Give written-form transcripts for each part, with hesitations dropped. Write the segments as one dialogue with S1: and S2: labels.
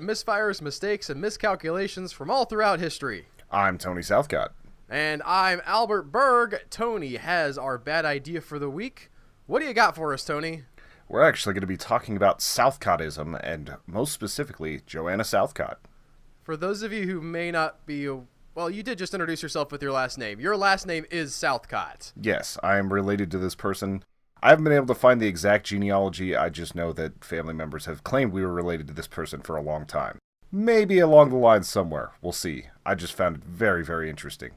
S1: misfires, mistakes, and miscalculations from all throughout history.
S2: I'm Tony Southcott.
S1: And I'm Albert Berg. Tony has our bad idea for the week. What do you got for us, Tony?
S2: We're actually going to be talking about Southcottism, and most specifically, Joanna Southcott.
S1: For those of you who may not be... Well, you did just introduce yourself with your last name. Your last name is Southcott.
S2: Yes, I am related to this person. I haven't been able to find the exact genealogy. I just know that family members have claimed we were related to this person for a long time. Maybe along the line somewhere. We'll see. I just found it very, very interesting.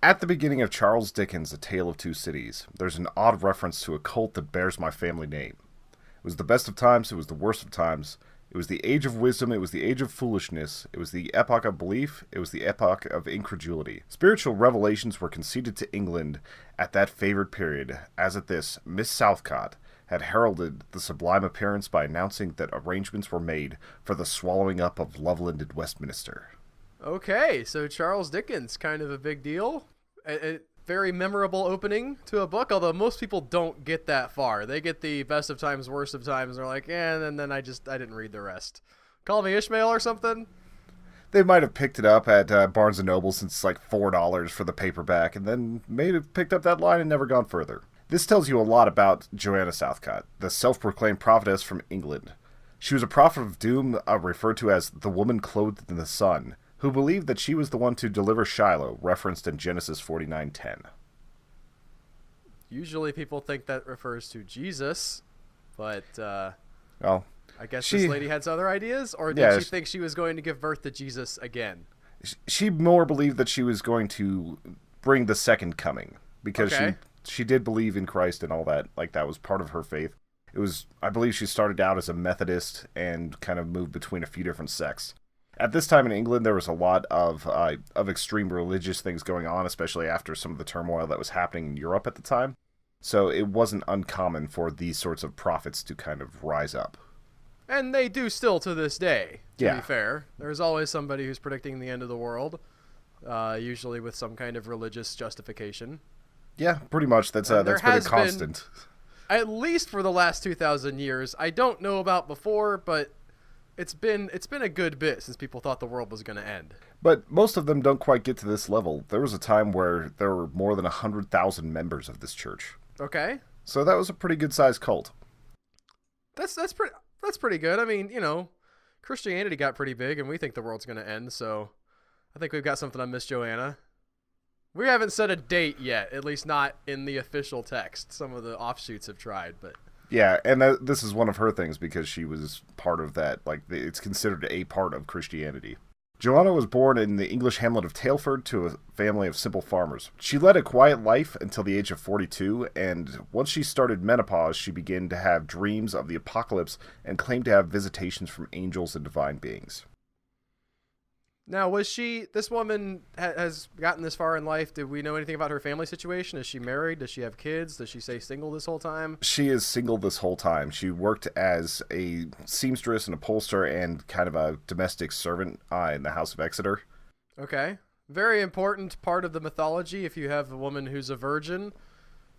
S2: At the beginning of Charles Dickens' A Tale of Two Cities, there's an odd reference to a cult that bears my family name. It was the best of times, it was the worst of times. It was the age of wisdom, it was the age of foolishness, it was the epoch of belief, it was the epoch of incredulity. Spiritual revelations were conceded to England at that favored period, as at this, Miss Southcott had heralded the sublime appearance by announcing that arrangements were made for the swallowing up of Loveland and Westminster.
S1: Okay, so Charles Dickens, kind of a big deal. A very memorable opening to a book, although most people don't get that far. They get the best of times, worst of times, and they're like, and then I didn't read the rest. Call me Ishmael or something?
S2: They might have picked it up at Barnes & Noble since it's like $4 for the paperback, and then may have picked up that line and never gone further. This tells you a lot about Joanna Southcott, the self-proclaimed prophetess from England. She was a prophet of doom, referred to as the woman clothed in the sun, who believed that she was the one to deliver Shiloh, referenced in Genesis 49:10.
S1: Usually people think that refers to Jesus, but
S2: Well,
S1: I guess this lady had some other ideas, or did she think she was going to give birth to Jesus again?
S2: She more believed that she was going to bring the second coming, because she did believe in Christ and all that. Like, that was part of her faith. It was, I believe she started out as a Methodist and kind of moved between a few different sects. At this time in England, there was a lot of extreme religious things going on, especially after some of the turmoil that was happening in Europe at the time. So it wasn't uncommon for these sorts of prophets to kind of rise up.
S1: And they do still to this day, to be fair. There's always somebody who's predicting the end of the world, usually with some kind of religious justification.
S2: Yeah, pretty much. That's been a constant.
S1: At least for the last 2,000 years. I don't know about before, but it's been a good bit since people thought the world was going to end.
S2: But most of them don't quite get to this level. There was a time where there were more than 100,000 members of this church.
S1: Okay.
S2: So that was a pretty good-sized cult.
S1: That's pretty good. I mean, Christianity got pretty big, and we think the world's going to end, so I think we've got something on Miss Joanna. We haven't set a date yet, at least not in the official text. Some of the offshoots have tried, but...
S2: Yeah, and this is one of her things because she was part of that. Like, it's considered a part of Christianity. Joanna was born in the English hamlet of Taleford to a family of simple farmers. She led a quiet life until the age of 42, and once she started menopause, she began to have dreams of the apocalypse and claimed to have visitations from angels and divine beings.
S1: Now, this woman has gotten this far in life. Did we know anything about her family situation? Is she married? Does she have kids? Does she stay single this whole time?
S2: She is single this whole time. She worked as a seamstress and upholsterer and kind of a domestic servant in the House of Exeter.
S1: Okay. Very important part of the mythology. If you have a woman who's a virgin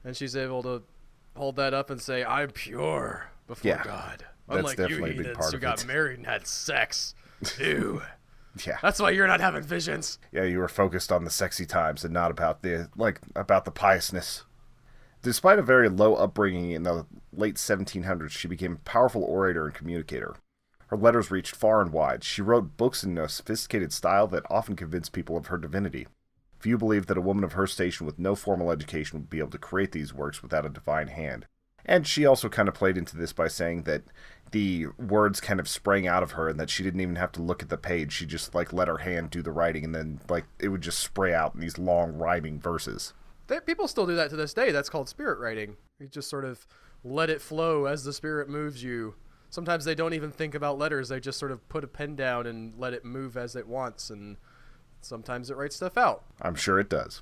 S1: and she's able to hold that up and say, I'm pure before God. Unlike you heathens who got married and had sex. Ew.
S2: Yeah.
S1: That's why you're not having visions.
S2: Yeah, you were focused on the sexy times and not about the piousness. Despite a very low upbringing in the late 1700s, she became a powerful orator and communicator. Her letters reached far and wide. She wrote books in a sophisticated style that often convinced people of her divinity. Few believed that a woman of her station with no formal education would be able to create these works without a divine hand. And she also kind of played into this by saying that the words kind of sprang out of her and that she didn't even have to look at the page. She just, let her hand do the writing and then, it would just spray out in these long rhyming verses.
S1: People still do that to this day. That's called spirit writing. You just sort of let it flow as the spirit moves you. Sometimes they don't even think about letters. They just sort of put a pen down and let it move as it wants, and sometimes it writes stuff out.
S2: I'm sure it does.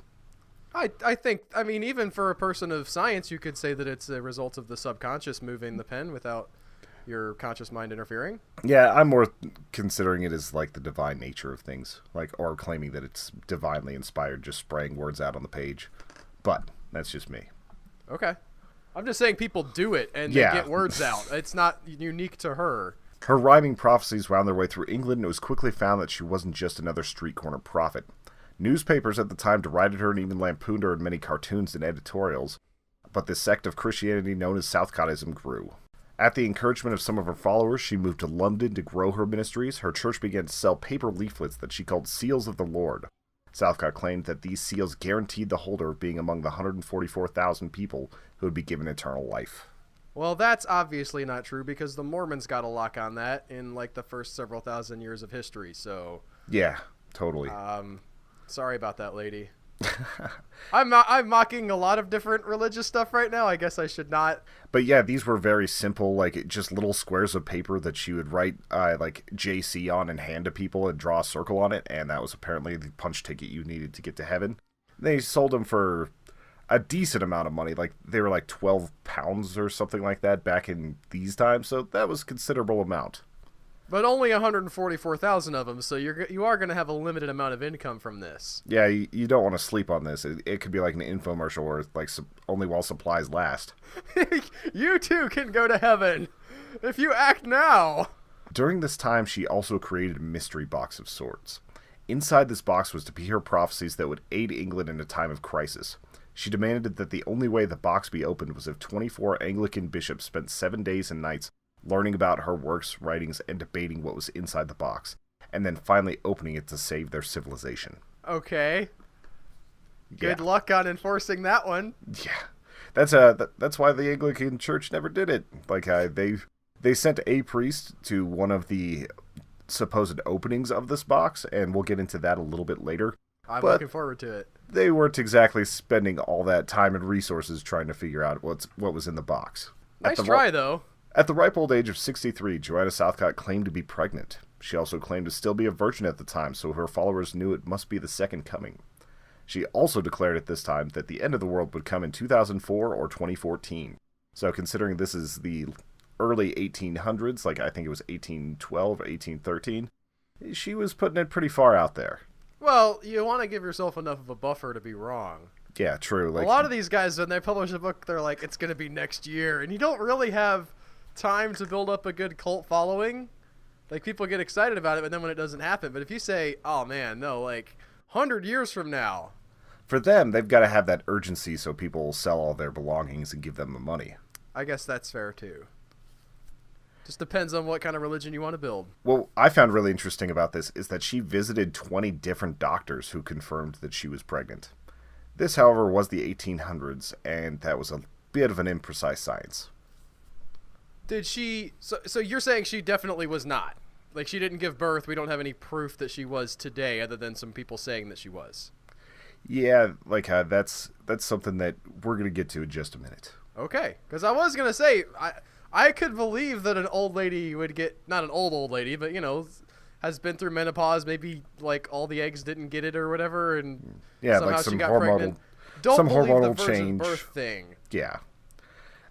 S1: I think, even for a person of science, you could say that it's a result of the subconscious moving the pen without your conscious mind interfering.
S2: Yeah, I'm more considering it as the divine nature of things, or claiming that it's divinely inspired, just spraying words out on the page. But that's just me.
S1: Okay. I'm just saying people do it and they get words out. It's not unique to her.
S2: Her rhyming prophecies wound their way through England, and it was quickly found that she wasn't just another street corner prophet. Newspapers at the time derided her and even lampooned her in many cartoons and editorials, but the sect of Christianity known as Southcottism grew. At the encouragement of some of her followers, she moved to London to grow her ministries. Her church began to sell paper leaflets that she called Seals of the Lord. Southcott claimed that these seals guaranteed the holder of being among the 144,000 people who would be given eternal life.
S1: Well, that's obviously not true because the Mormons got a lock on that in like the first several thousand years of history. So
S2: yeah, totally.
S1: Sorry about that, lady. I'm mocking a lot of different religious stuff right now. I guess I should not.
S2: But yeah, these were very simple, like just little squares of paper that she would write like JC on and hand to people and draw a circle on it, and that was apparently the punch ticket you needed to get to heaven. They sold them for a decent amount of money, like they were like £12 or something like that back in these times, so that was a considerable amount.
S1: But only 144,000 of them, so you are going to have a limited amount of income from this.
S2: Yeah, you don't want to sleep on this. It could be like an infomercial where it's like only while supplies last.
S1: You too can go to heaven if you act now.
S2: During this time, she also created a mystery box of sorts. Inside this box was to be her prophecies that would aid England in a time of crisis. She demanded that the only way the box be opened was if 24 Anglican bishops spent 7 days and nights learning about her works, writings, and debating what was inside the box, and then finally opening it to save their civilization.
S1: Okay. Good luck on enforcing that one.
S2: Yeah. That's why the Anglican Church never did it. Like, they sent a priest to one of the supposed openings of this box, and we'll get into that a little bit later.
S1: I'm looking forward to it.
S2: They weren't exactly spending all that time and resources trying to figure out what was in the box.
S1: Nice try, though.
S2: At the ripe old age of 63, Joanna Southcott claimed to be pregnant. She also claimed to still be a virgin at the time, so her followers knew it must be the second coming. She also declared at this time that the end of the world would come in 2004 or 2014. So considering this is the early 1800s, like I think it was 1812 or 1813, she was putting it pretty far out there.
S1: Well, you want to give yourself enough of a buffer to be wrong.
S2: Yeah, true.
S1: Like, a lot of these guys, when they publish a book, they're like, it's going to be next year. And you don't really have time to build up a good cult following. Like, people get excited about it, but then when it doesn't happen. But if you say, oh, man, no, like, 100 years from now.
S2: For them, they've got to have that urgency so people will sell all their belongings and give them the money.
S1: I guess that's fair, too. Just depends on what kind of religion you want to build.
S2: What I found really interesting about this is that she visited 20 different doctors who confirmed that she was pregnant. This, however, was the 1800s, and that was a bit of an imprecise science.
S1: Did she... So you're saying she definitely was not? Like, she didn't give birth. We don't have any proof that she was today other than some people saying that she was.
S2: Yeah, like, that's something that we're going to get to in just a minute.
S1: Okay, because I was going to say... I could believe that an old lady would get, not an old lady, but, you know, has been through menopause, maybe, like, all the eggs didn't get it or whatever, and
S2: yeah,
S1: somehow
S2: like some
S1: she got
S2: hormonal,
S1: pregnant. Don't
S2: some
S1: believe
S2: hormonal
S1: the virgin
S2: change.
S1: birth thing.
S2: Yeah.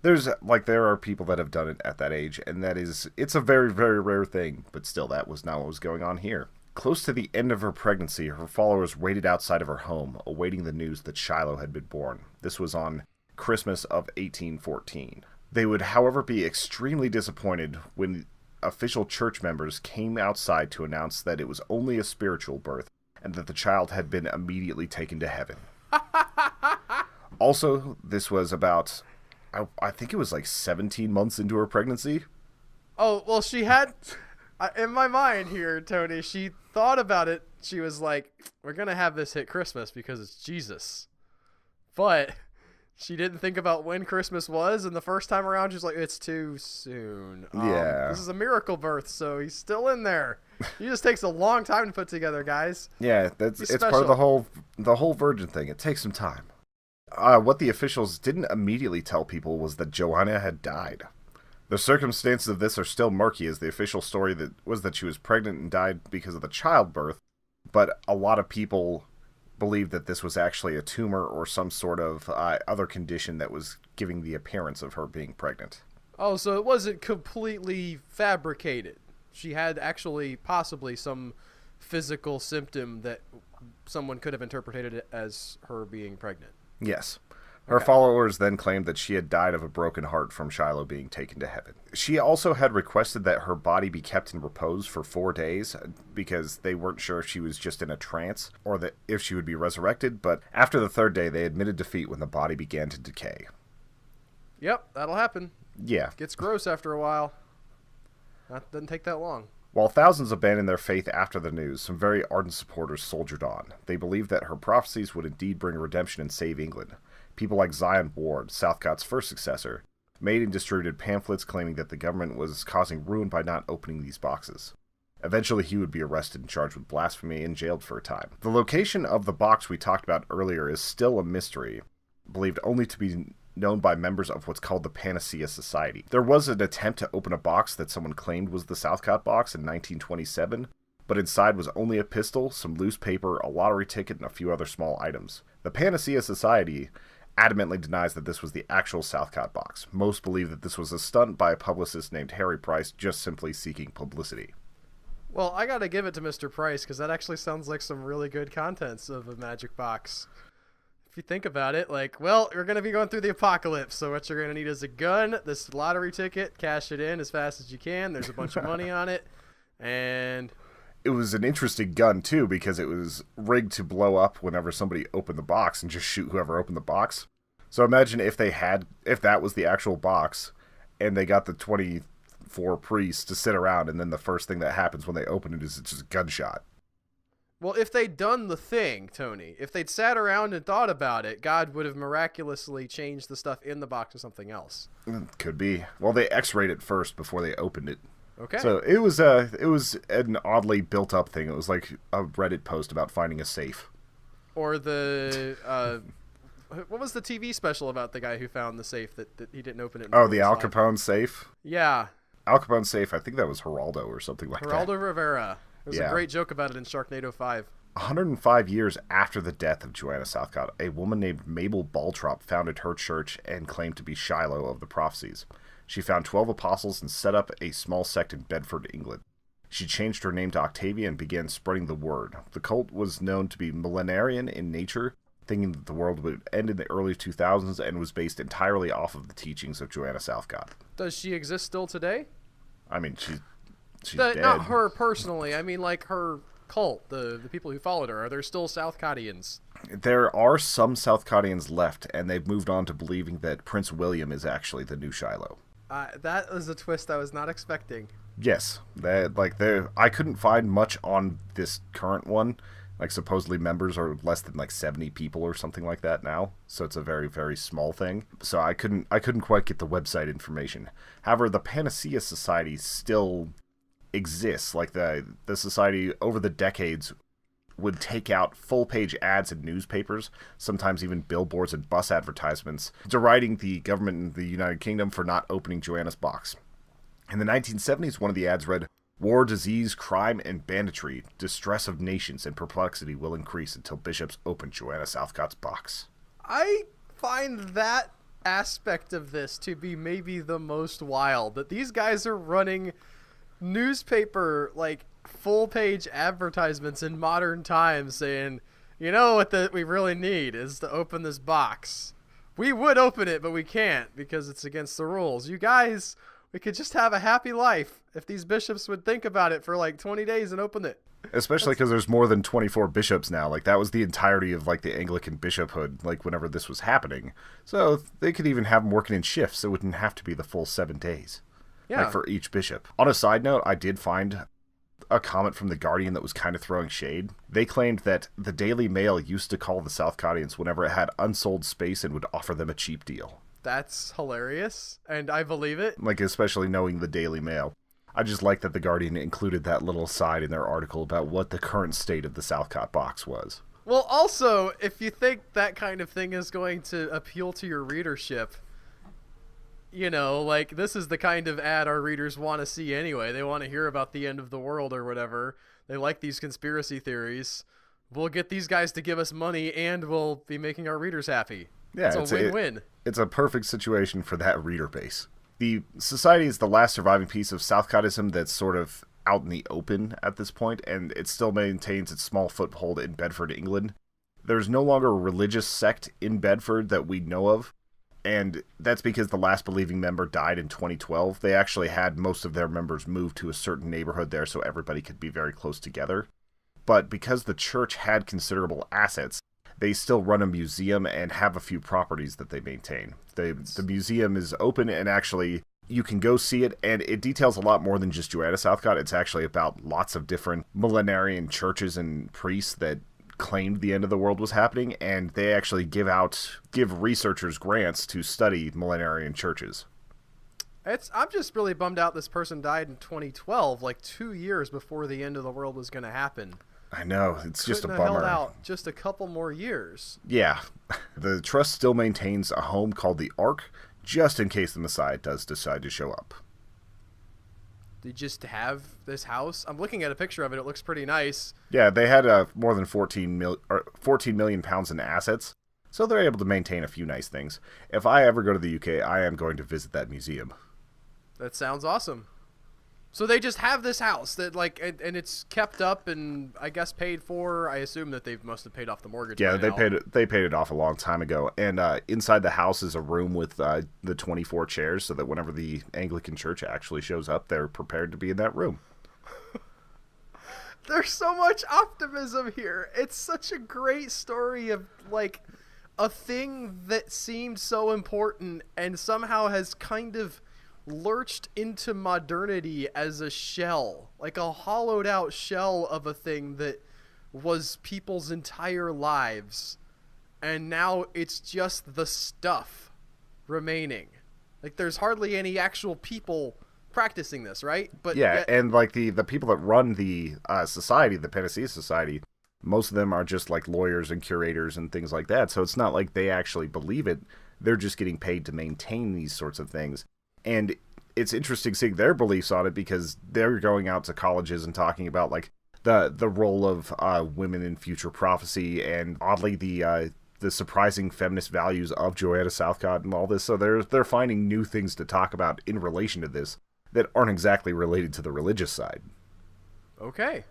S2: There are people that have done it at that age, and it's a very, very rare thing, but still, that was not what was going on here. Close to the end of her pregnancy, her followers waited outside of her home, awaiting the news that Shiloh had been born. This was on Christmas of 1814. They would, however, be extremely disappointed when official church members came outside to announce that it was only a spiritual birth and that the child had been immediately taken to heaven. Also, this was about, I think it was like 17 months into her pregnancy.
S1: Oh, well, she had, in my mind here, Tony, she thought about it. She was like, we're going to have this hit Christmas because it's Jesus. But... she didn't think about when Christmas was, and the first time around, she's like, it's too soon.
S2: Yeah.
S1: This is a miracle birth, so he's still in there. He just takes a long time to put together, guys.
S2: Yeah, it's part of the whole virgin thing. It takes some time. What the officials didn't immediately tell people was that Joanna had died. The circumstances of this are still murky, as the official story that she was pregnant and died because of the childbirth, but a lot of people believed that this was actually a tumor or some sort of other condition that was giving the appearance of her being pregnant.
S1: Oh, so it wasn't completely fabricated. She had actually possibly some physical symptom that someone could have interpreted it as her being pregnant.
S2: Yes. Her followers then claimed that she had died of a broken heart from Shiloh being taken to heaven. She also had requested that her body be kept in repose for 4 days because they weren't sure if she was just in a trance or that if she would be resurrected, but after the 3rd day, they admitted defeat when the body began to decay.
S1: Yep, that'll happen.
S2: Yeah.
S1: Gets gross after a while. That doesn't take that long.
S2: While thousands abandoned their faith after the news, some very ardent supporters soldiered on. They believed that her prophecies would indeed bring redemption and save England. People like Zion Ward, Southcott's first successor, made and distributed pamphlets claiming that the government was causing ruin by not opening these boxes. Eventually, he would be arrested and charged with blasphemy and jailed for a time. The location of the box we talked about earlier is still a mystery, believed only to be known by members of what's called the Panacea Society. There was an attempt to open a box that someone claimed was the Southcott box in 1927, but inside was only a pistol, some loose paper, a lottery ticket, and a few other small items. The Panacea Society adamantly denies that this was the actual Southcott box. Most believe that this was a stunt by a publicist named Harry Price, just simply seeking publicity.
S1: Well, I gotta give it to Mr. Price, because that actually sounds like some really good contents of a magic box. If you think about it, like, well, you're gonna be going through the apocalypse, so what you're gonna need is a gun, this lottery ticket, cash it in as fast as you can, there's a bunch of money on it, and...
S2: It was an interesting gun, too, because it was rigged to blow up whenever somebody opened the box and just shoot whoever opened the box. So imagine if that was the actual box, and they got the 24 priests to sit around, and then the first thing that happens when they open it is just a gunshot.
S1: Well, if they'd done the thing, Tony, if they'd sat around and thought about it, God would have miraculously changed the stuff in the box to something else.
S2: Could be. Well, they x-rayed it first before they opened it.
S1: Okay.
S2: So it was an oddly built up thing. It was like a Reddit post about finding a safe.
S1: Or the what was the TV special about the guy who found the safe that he didn't open it?
S2: Oh, the Al Capone safe?
S1: Yeah.
S2: Al Capone safe, I think that was Geraldo or something like that.
S1: Geraldo Rivera. There's a great joke about it in Sharknado 5.
S2: 105 years after the death of Joanna Southcott, a woman named Mabel Baltrop founded her church and claimed to be Shiloh of the prophecies. She found 12 apostles and set up a small sect in Bedford, England. She changed her name to Octavian and began spreading the word. The cult was known to be millenarian in nature, thinking that the world would end in the early 2000s, and was based entirely off of the teachings of Joanna Southcott.
S1: Does she exist still today?
S2: I mean, she's dead.
S1: Not her personally. I mean, like her cult, the people who followed her. Are there still Southcottians?
S2: There are some Southcottians left, and they've moved on to believing that Prince William is actually the new Shiloh.
S1: That was a twist I was not expecting.
S2: Yes, I couldn't find much on this current one. Like, supposedly members are less than like 70 people or something like that now, so it's a very, very small thing. So I couldn't quite get the website information. However, the Panacea Society still exists. Like the society over the decades would take out full-page ads in newspapers, sometimes even billboards and bus advertisements, deriding the government in the United Kingdom for not opening Joanna's box. In the 1970s, one of the ads read, "War, disease, crime, and banditry, distress of nations, and perplexity will increase until bishops open Joanna Southcott's box."
S1: I find that aspect of this to be maybe the most wild, that these guys are running newspaper, like, full-page advertisements in modern times saying, you know what we really need is to open this box. We would open it, but we can't because it's against the rules. You guys, we could just have a happy life if these bishops would think about it for like 20 days and open it.
S2: Especially because there's more than 24 bishops now. Like, that was the entirety of, like, the Anglican bishophood, like, whenever this was happening. So they could even have them working in shifts. It wouldn't have to be the full 7 days.
S1: Yeah.
S2: Like, for each bishop. On a side note, I did find a comment from The Guardian that was kind of throwing shade. They claimed that the Daily Mail used to call the Southcottians whenever it had unsold space and would offer them a cheap deal.
S1: That's hilarious, and I believe it.
S2: Like, especially knowing the Daily Mail. I just like that The Guardian included that little side in their article about what the current state of the Southcott box was.
S1: Well, also, if you think that kind of thing is going to appeal to your readership, you know, like, this is the kind of ad our readers want to see anyway. They want to hear about the end of the world or whatever. They like these conspiracy theories. We'll get these guys to give us money, and we'll be making our readers happy.
S2: Yeah,
S1: it's a win-win.
S2: It's a perfect situation for that reader base. The society is the last surviving piece of Southcottism that's sort of out in the open at this point, and it still maintains its small foothold in Bedford, England. there's no longer a religious sect in Bedford that we know of. And that's because the last believing member died in 2012. They actually had most of their members move to a certain neighborhood there so everybody could be very close together. But because the church had considerable assets, they still run a museum and have a few properties that they maintain. The museum is open, and actually you can go see it, and it details a lot more than just Joanna Southcott. It's actually about lots of different millenarian churches and priests that claimed the end of the world was happening, and they actually give researchers grants to study millenarian churches.
S1: I'm just really bummed out this person died in 2012, like 2 years before the end of the world was going to happen.
S2: I know, it's just a
S1: Couldn't have
S2: bummer.
S1: held out just a couple more years.
S2: Yeah, the trust still maintains a home called the Ark, just in case the Messiah does decide to show up.
S1: They just have this house. I'm looking at a picture of it. It looks pretty nice.
S2: Yeah, they had more than 14 million pounds in assets, so they're able to maintain a few nice things. If I ever go to the UK, I am going to visit that museum.
S1: That sounds awesome. So they just have this house that and it's kept up and I guess paid for. I assume that they must have paid off the mortgage.
S2: Yeah,
S1: by now.
S2: they paid it off a long time ago. And inside the house is a room with the 24 chairs, so that whenever the Anglican Church actually shows up, they're prepared to be in that room.
S1: There's so much optimism here. It's such a great story of like a thing that seemed so important and somehow has kind of lurched into modernity as a shell, like a hollowed out shell of a thing that was people's entire lives, and now it's just the stuff remaining. Like there's hardly any actual people practicing this, right? But
S2: yeah, and like the people that run the society, the Panacea Society, most of them are just like lawyers and curators and things like that, so it's not like they actually believe it. They're just getting paid to maintain these sorts of things. And it's interesting seeing their beliefs on it, because they're going out to colleges and talking about like the role of women in future prophecy, and oddly the surprising feminist values of Joanna Southcott and all this. So they're finding new things to talk about in relation to this that aren't exactly related to the religious side. Okay.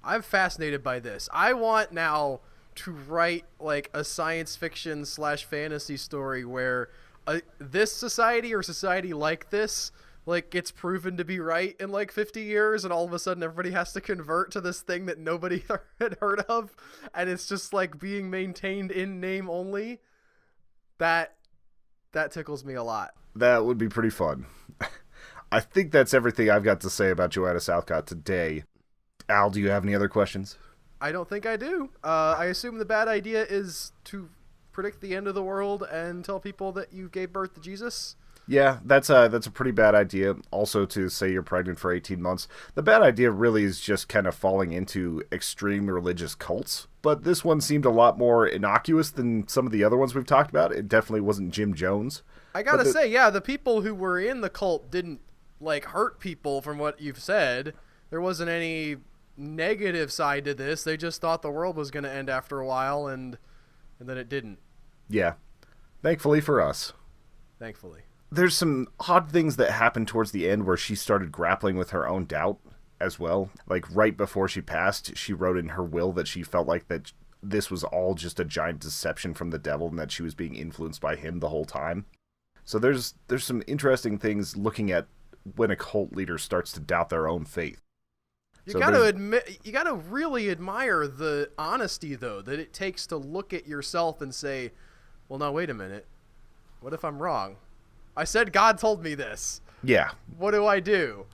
S1: I'm fascinated by this. I want now to write like a science fiction / fantasy story where this society or society like this like gets proven to be right in like 50 years, and all of a sudden everybody has to convert to this thing that nobody had heard of, and it's just like being maintained in name only. That tickles me a lot.
S2: That would be pretty fun. I think that's everything I've got to say about Joanna Southcott today. Al, do you have any other questions?
S1: I don't think I do. I assume the bad idea is to predict the end of the world and tell people that you gave birth to Jesus?
S2: Yeah, that's a pretty bad idea. Also, to say you're pregnant for 18 months. The bad idea really is just kind of falling into extreme religious cults. But this one seemed a lot more innocuous than some of the other ones we've talked about. It definitely wasn't Jim Jones.
S1: I gotta say, yeah, the people who were in the cult didn't like hurt people from what you've said. There wasn't any negative side to this. They just thought the world was going to end after a while, and then it didn't.
S2: Yeah. Thankfully for us.
S1: Thankfully.
S2: There's some odd things that happened towards the end where she started grappling with her own doubt as well. Like right before she passed, she wrote in her will that she felt like that this was all just a giant deception from the devil and that she was being influenced by him the whole time. So there's some interesting things looking at when a cult leader starts to doubt their own faith.
S1: You gotta really admire the honesty, though, that it takes to look at yourself and say, well, no, wait a minute. What if I'm wrong? I said God told me this.
S2: Yeah.
S1: What do I do?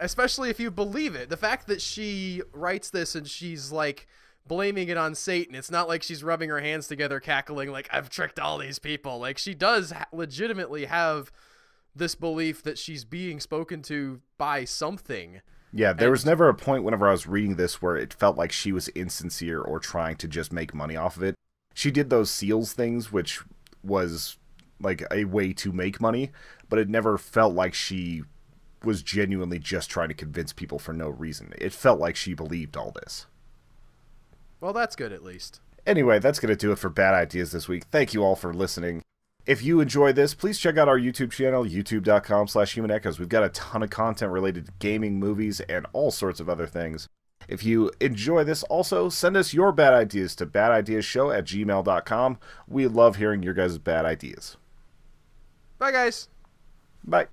S1: Especially if you believe it. The fact that she writes this and she's like blaming it on Satan. It's not like she's rubbing her hands together, cackling like, I've tricked all these people. Like, she does legitimately have this belief that she's being spoken to by something.
S2: Yeah, there was never a point whenever I was reading this where it felt like she was insincere or trying to just make money off of it. She did those seals things, which was like a way to make money, but it never felt like she was genuinely just trying to convince people for no reason. It felt like she believed all this.
S1: Well, that's good at least.
S2: Anyway, that's going to do it for Bad Ideas this week. Thank you all for listening. If you enjoy this, please check out our YouTube channel, youtube.com/humanechoes. We've got a ton of content related to gaming, movies, and all sorts of other things. If you enjoy this, also send us your bad ideas to badideashow@gmail.com. We love hearing your guys' bad ideas.
S1: Bye, guys.
S2: Bye.